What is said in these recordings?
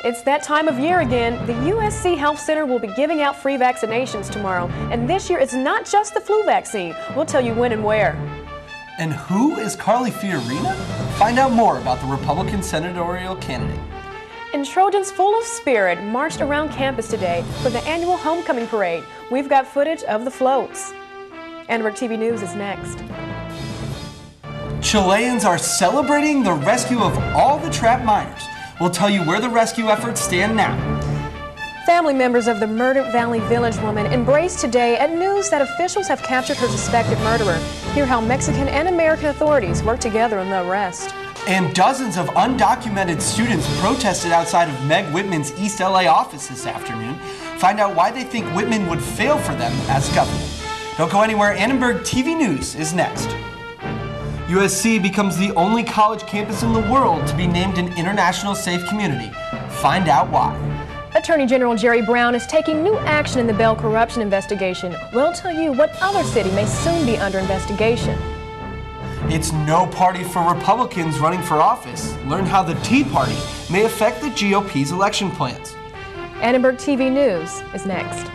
It's that time of year again. The USC Health Center will be giving out free vaccinations tomorrow. And this year, it's not just the flu vaccine. We'll tell you when and where. And who is Carly Fiorina? Find out more about the Republican senatorial candidate. And Trojans full of spirit marched around campus today for the annual homecoming parade. We've got footage of the floats. Annenberg TV News is next. Chileans are celebrating the rescue of all the trapped miners. We'll tell you where the rescue efforts stand now. Family members of the Murder Valley Village woman embraced today at news that officials have captured her suspected murderer. Hear how Mexican and American authorities work together in the arrest. And dozens of undocumented students protested outside of Meg Whitman's East LA office this afternoon. Find out why they think Whitman would fail for them as governor. Don't go anywhere. Annenberg TV News is next. USC becomes the only college campus in the world to be named an international safe community. Find out why. Attorney General Jerry Brown is taking new action in the Bell corruption investigation. We'll tell you what other city may soon be under investigation. It's no party for Republicans running for office. Learn how the Tea Party may affect the GOP's election plans. Annenberg TV News is next.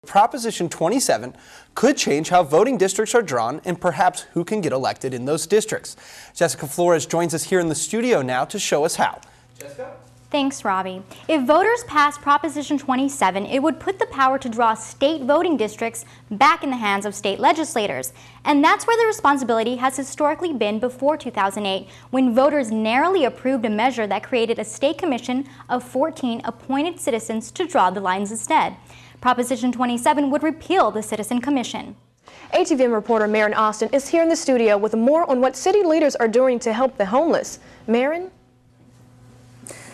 Proposition 27 could change how voting districts are drawn and perhaps who can get elected in those districts. Jessica Flores joins us here in the studio now to show us how. Jessica? Thanks, Robbie. If voters pass Proposition 27, it would put the power to draw state voting districts back in the hands of state legislators. And that's where the responsibility has historically been before 2008, when voters narrowly approved a measure that created a state commission of 14 appointed citizens to draw the lines instead. Proposition 27 would repeal the Citizen Commission. ATVN reporter Maren Austin is here in the studio with more on what city leaders are doing to help the homeless. Maren?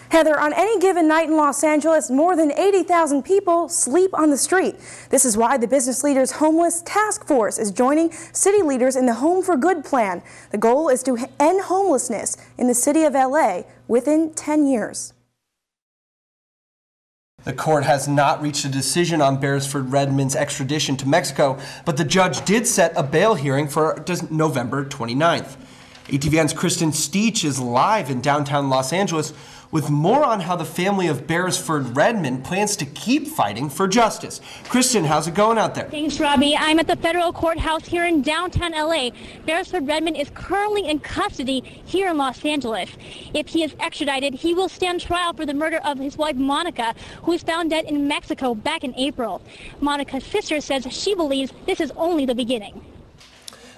Heather, on any given night in Los Angeles, more than 80,000 people sleep on the street. This is why the Business Leaders Homeless Task Force is joining city leaders in the Home for Good plan. The goal is to end homelessness in the city of LA within 10 years. The court has not reached a decision on Beresford Redmond's extradition to Mexico, but the judge did set a bail hearing for November 29th. ATVN's Kristen Steach is live in downtown Los Angeles with more on how the family of Beresford Redmond plans to keep fighting for justice. Kristen, how's it going out there? Thanks, Robbie. I'm at the federal courthouse here in downtown LA. Beresford Redmond is currently in custody here in Los Angeles. If he is extradited, he will stand trial for the murder of his wife, Monica, who was found dead in Mexico back in April. Monica's sister says she believes this is only the beginning.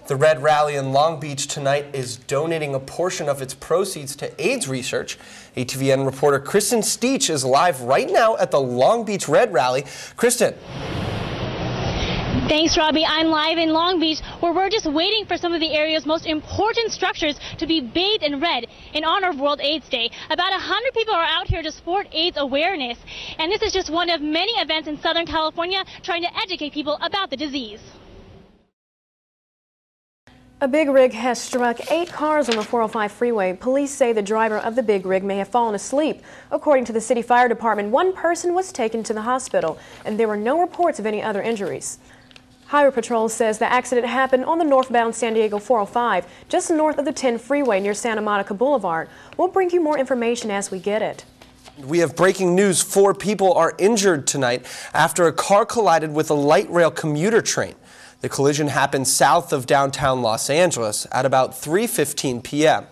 The Red Rally in Long Beach tonight is donating a portion of its proceeds to AIDS research. ATVN reporter Kristen Steach is live right now at the Long Beach Red Rally. Kristen. Thanks, Robbie. I'm live in Long Beach, where we're just waiting for some of the area's most important structures to be bathed in red in honor of World AIDS Day. About 100 people are out here to support AIDS awareness, and this is just one of many events in Southern California trying to educate people about the disease. A big rig has struck 8 cars on the 405 freeway. Police say the driver of the big rig may have fallen asleep. According to the city fire department, 1 person was taken to the hospital, and there were no reports of any other injuries. Highway Patrol says the accident happened on the northbound San Diego 405, just north of the 10 freeway near Santa Monica Boulevard. We'll bring you more information as we get it. We have breaking news. 4 people are injured tonight after a car collided with a light rail commuter train. The collision happened south of downtown Los Angeles at about 3:15 p.m.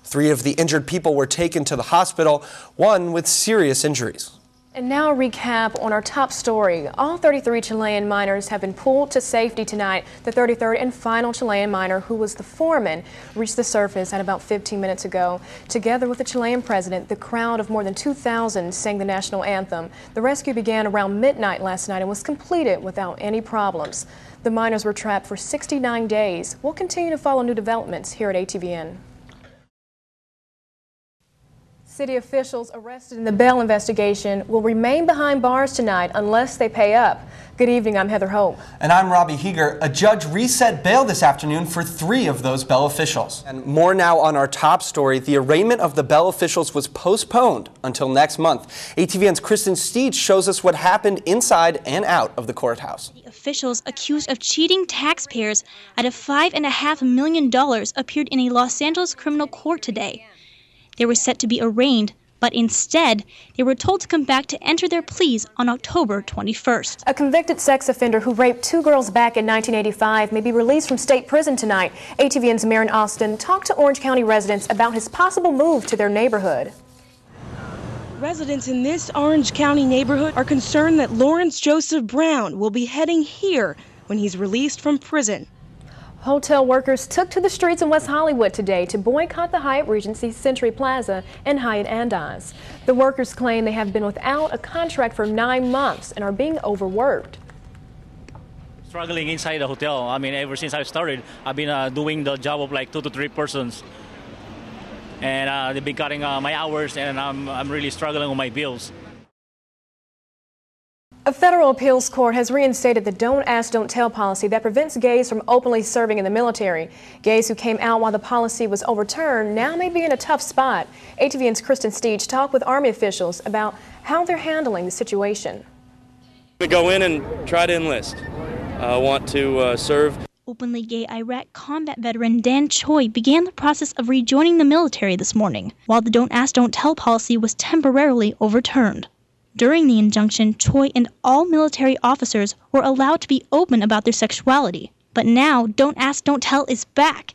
3 of the injured people were taken to the hospital, 1 with serious injuries. And now a recap on our top story. All 33 Chilean miners have been pulled to safety tonight. The 33rd and final Chilean miner, who was the foreman, reached the surface at about 15 minutes ago. Together with the Chilean president, the crowd of more than 2,000 sang the national anthem. The rescue began around midnight last night and was completed without any problems. The miners were trapped for 69 days. We'll continue to follow new developments here at ATVN. City officials arrested in the Bell investigation will remain behind bars tonight unless they pay up. Good evening, I'm Heather Hope. And I'm Robbie Heeger. A judge reset bail this afternoon for 3 of those Bell officials. And more now on our top story. The arraignment of the Bell officials was postponed until next month. ATVN's Kristen Steach shows us what happened inside and out of the courthouse. The officials accused of cheating taxpayers out of $5.5 million appeared in a Los Angeles criminal court today. They were set to be arraigned, but instead, they were told to come back to enter their pleas on October 21st. A convicted sex offender who raped 2 girls back in 1985 may be released from state prison tonight. ATVN's Marin Austin talked to Orange County residents about his possible move to their neighborhood. Residents in this Orange County neighborhood are concerned that Lawrence Joseph Brown will be heading here when he's released from prison. Hotel workers took to the streets in West Hollywood today to boycott the Hyatt Regency Century Plaza and Hyatt Andaz. The workers claim they have been without a contract for 9 months and are being overworked. Struggling inside the hotel. I mean, ever since I started, I've been doing the job of like 2 to 3 persons. And they've been cutting my hours, and I'm really struggling with my bills. A federal appeals court has reinstated the Don't Ask, Don't Tell policy that prevents gays from openly serving in the military. Gays who came out while the policy was overturned now may be in a tough spot. ATVN's Kristen Steege talked with Army officials about how they're handling the situation. To go in and try to enlist. I want to serve. Openly gay Iraq combat veteran Dan Choi began the process of rejoining the military this morning, while the Don't Ask, Don't Tell policy was temporarily overturned. During the injunction, Choi and all military officers were allowed to be open about their sexuality. But now, Don't Ask, Don't Tell is back,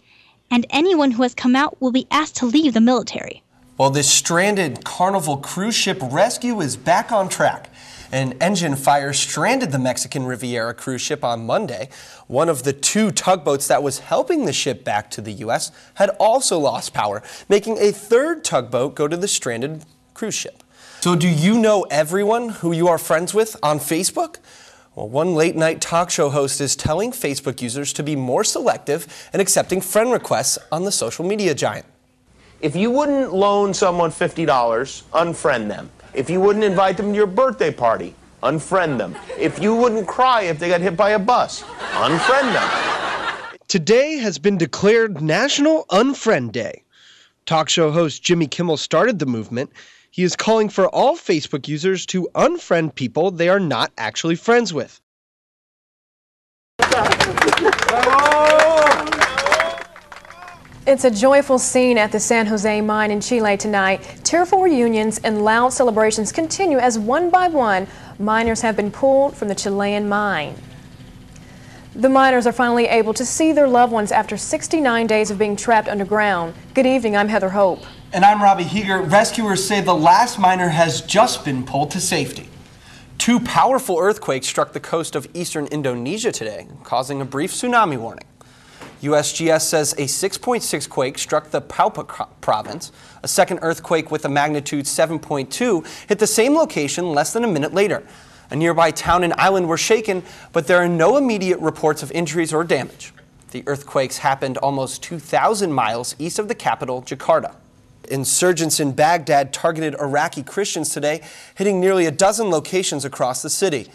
and anyone who has come out will be asked to leave the military. Well, this stranded Carnival cruise ship rescue is back on track. An engine fire stranded the Mexican Riviera cruise ship on Monday. One of the 2 tugboats that was helping the ship back to the U.S. had also lost power, making a 3rd tugboat go to the stranded cruise ship. So do you know everyone who you are friends with on Facebook? Well, one late-night talk show host is telling Facebook users to be more selective and accepting friend requests on the social media giant. If you wouldn't loan someone $50, unfriend them. If you wouldn't invite them to your birthday party, unfriend them. If you wouldn't cry if they got hit by a bus, unfriend them. Today has been declared National Unfriend Day. Talk show host Jimmy Kimmel started the movement. He is calling for all Facebook users to unfriend people they are not actually friends with. It's a joyful scene at the San Jose mine in Chile tonight. Tearful reunions and loud celebrations continue as one by one, miners have been pulled from the Chilean mine. The miners are finally able to see their loved ones after 69 days of being trapped underground. Good evening, I'm Heather Hope. And I'm Robbie Heeger. Rescuers say the last miner has just been pulled to safety. 2 powerful earthquakes struck the coast of eastern Indonesia today, causing a brief tsunami warning. USGS says a 6.6 quake struck the Papua province. A second earthquake with a magnitude 7.2 hit the same location less than a minute later. A nearby town and island were shaken, but there are no immediate reports of injuries or damage. The earthquakes happened almost 2,000 miles east of the capital, Jakarta. Insurgents in Baghdad targeted Iraqi Christians today, hitting nearly a dozen locations across the city.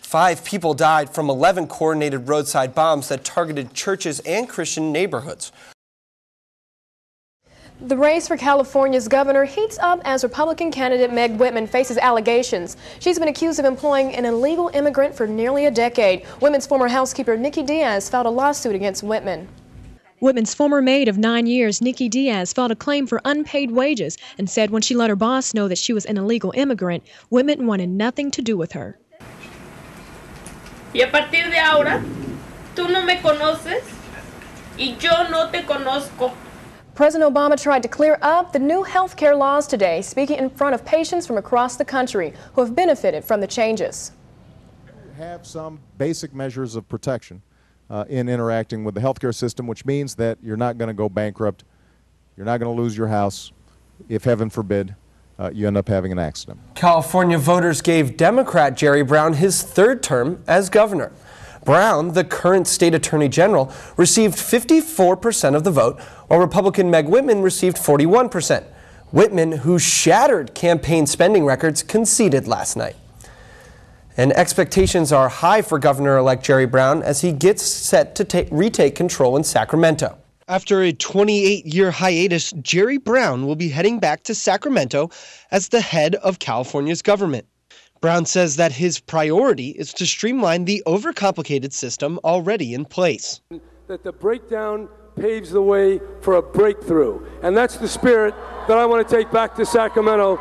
5 people died from 11 coordinated roadside bombs that targeted churches and Christian neighborhoods. The race for California's governor heats up as Republican candidate Meg Whitman faces allegations. She's been accused of employing an illegal immigrant for nearly a decade. Whitman's former housekeeper Nikki Diaz filed a lawsuit against Whitman. Whitman's former maid of 9 years, Nikki Diaz, filed a claim for unpaid wages and said when she let her boss know that she was an illegal immigrant, Whitman wanted nothing to do with her. Y a partir de ahora, tú no me conoces y yo no te conozco. President Obama tried to clear up the new health care laws today, speaking in front of patients from across the country who have benefited from the changes. Have some basic measures of protection in interacting with the healthcare system, which means that you're not going to go bankrupt, you're not going to lose your house, if heaven forbid, you end up having an accident. California voters gave Democrat Jerry Brown his 3rd term as governor. Brown, the current state attorney general, received 54% of the vote, while Republican Meg Whitman received 41%. Whitman, who shattered campaign spending records, conceded last night. And expectations are high for Governor-elect Jerry Brown as he gets set to retake control in Sacramento. After a 28-year hiatus, Jerry Brown will be heading back to Sacramento as the head of California's government. Brown says that his priority is to streamline the overcomplicated system already in place. That the breakdown paves the way for a breakthrough. And that's the spirit that I want to take back to Sacramento